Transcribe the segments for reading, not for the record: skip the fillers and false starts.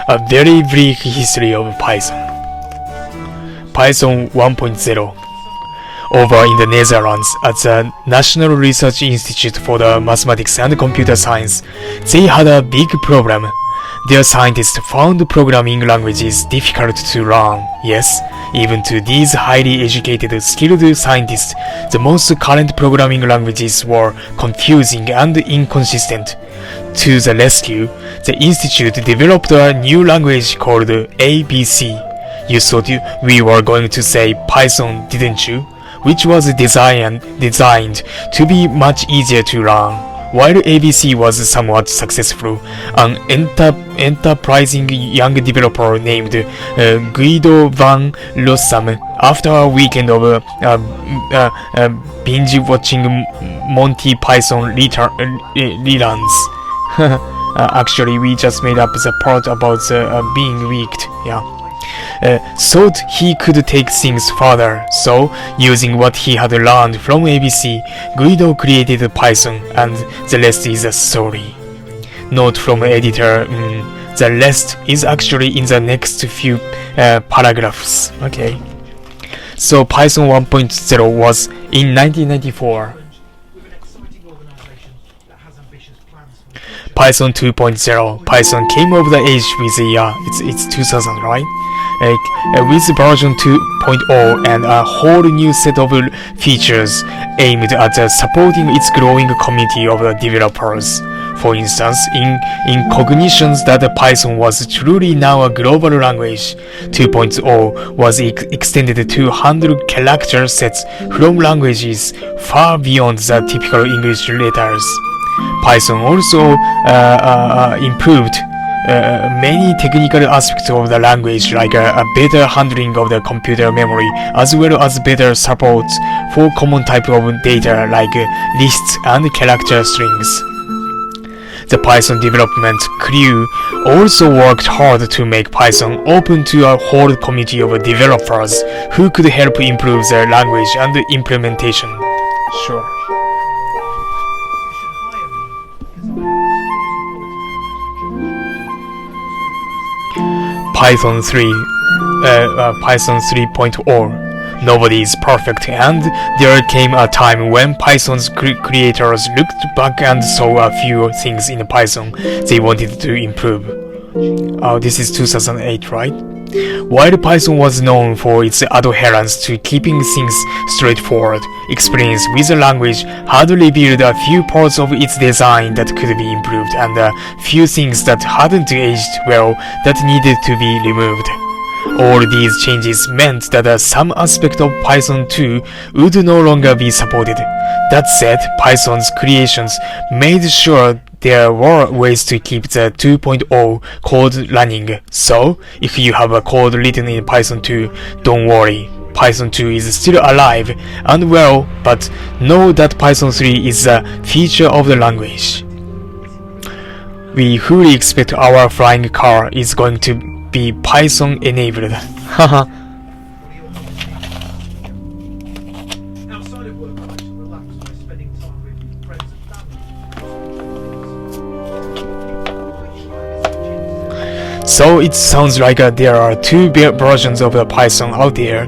A very brief history of Python. Python 1.0. Over in the Netherlands, at the National Research Institute for the Mathematics and Computer Science, they had a big problem. Their scientists found programming languages difficult to learn. Yes, even to these highly educated, skilled scientists, the most current programming languages were confusing and inconsistent. To the rescue, the institute developed a new language called ABC. You thought we were going to say Python, didn't you? Which was designed to be much easier to learn. While ABC was somewhat successful, an enterprising young developer named Guido van Rossum, after a weekend of binge-watching Monty Python reruns. Actually, we just made up the part about being wicked. Yeah. Thought he could take things further, so using what he had learned from ABC, Guido created Python, and the rest is a story. Note from editor, the rest is actually in the next few paragraphs. Okay. So Python 1.0 was in 1994. Python 2.0. Python came of the age with it's 2000, right? With version 2.0 and a whole new set of features aimed at supporting its growing community of developers. For instance, in cognitions that Python was truly now a global language, 2.0 was extended to handle character sets from languages far beyond the typical English letters. Python also improved many technical aspects of the language, like a better handling of the computer memory, as well as better support for common type of data like lists and character strings. The Python development crew also worked hard to make Python open to a whole community of developers who could help improve the language and the implementation. Sure. Python 3.0. Nobody is perfect, and there came a time when Python's creators looked back and saw a few things in Python they wanted to improve. This is 2008, right? While Python was known for its adherence to keeping things straightforward, experience with the language had revealed a few parts of its design that could be improved and a few things that hadn't aged well that needed to be removed. All these changes meant that some aspect of Python 2 would no longer be supported. That said, Python's creations made sure there were ways to keep the 2.0 code running. So, if you have a code written in Python 2, don't worry. Python 2 is still alive and well, but know that Python 3 is a feature of the language. We fully expect our flying car is going to be Python enabled. Haha. So it sounds like there are two versions of the Python out there,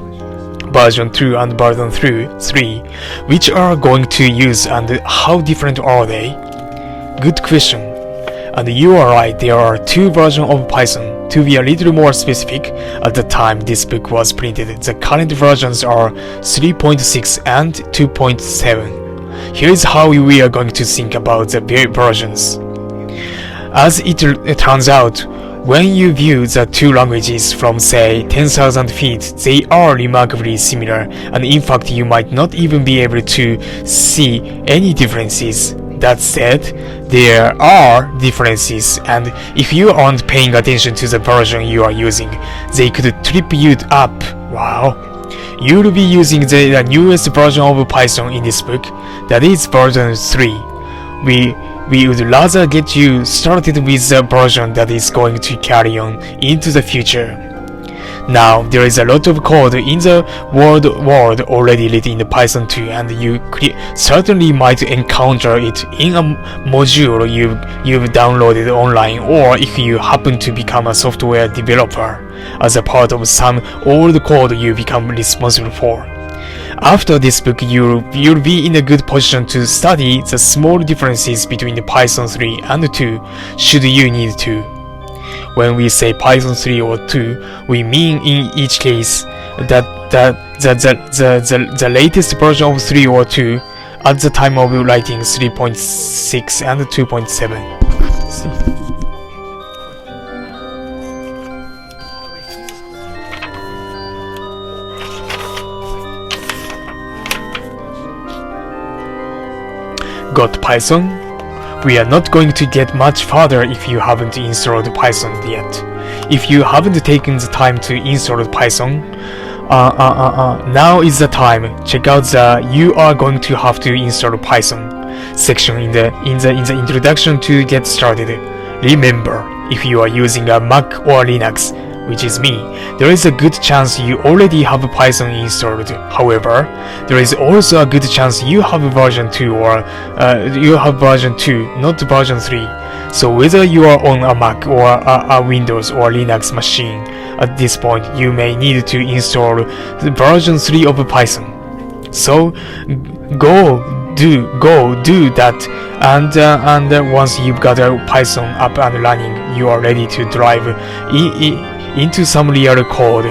version 2 and version 3, which are going to use, and how different are they? Good question. And you are right, there are two versions of Python. To be a little more specific, at the time this book was printed, the current versions are 3.6 and 2.7. Here is how we are going to think about the versions. As it turns out, when you view the two languages from say 10,000 feet, they are remarkably similar, and in fact you might not even be able to see any differences. That said, there are differences, and if you aren't paying attention to the version you are using, they could trip you up. Wow. You'll be using the newest version of Python in this book, that is version 3. We would rather get you started with the version that is going to carry on into the future. Now, there is a lot of code in the world already written in Python 2, and you certainly might encounter it in a module you've downloaded online, or if you happen to become a software developer as a part of some old code you become responsible for. After this book, you'll be in a good position to study the small differences between the Python 3 and 2, should you need to. When we say Python 3 or 2, we mean in each case that the latest version of 3 or 2 at the time of writing 3.6 and 2.7. Got Python? We are not going to get much further if you haven't installed Python yet. If you haven't taken the time to install Python, now is the time. Check out the "You are going to have to install Python" section in the introduction to get started. Remember, if you are using a Mac or Linux, which is me, there is a good chance you already have Python installed. However, there is also a good chance you have version 2 or you have version 2, not version 3. So whether you are on a Mac or a Windows or Linux machine, at this point you may need to install the version 3 of Python. So go do that, and once you've got a Python up and running, you are ready to dive into some real code.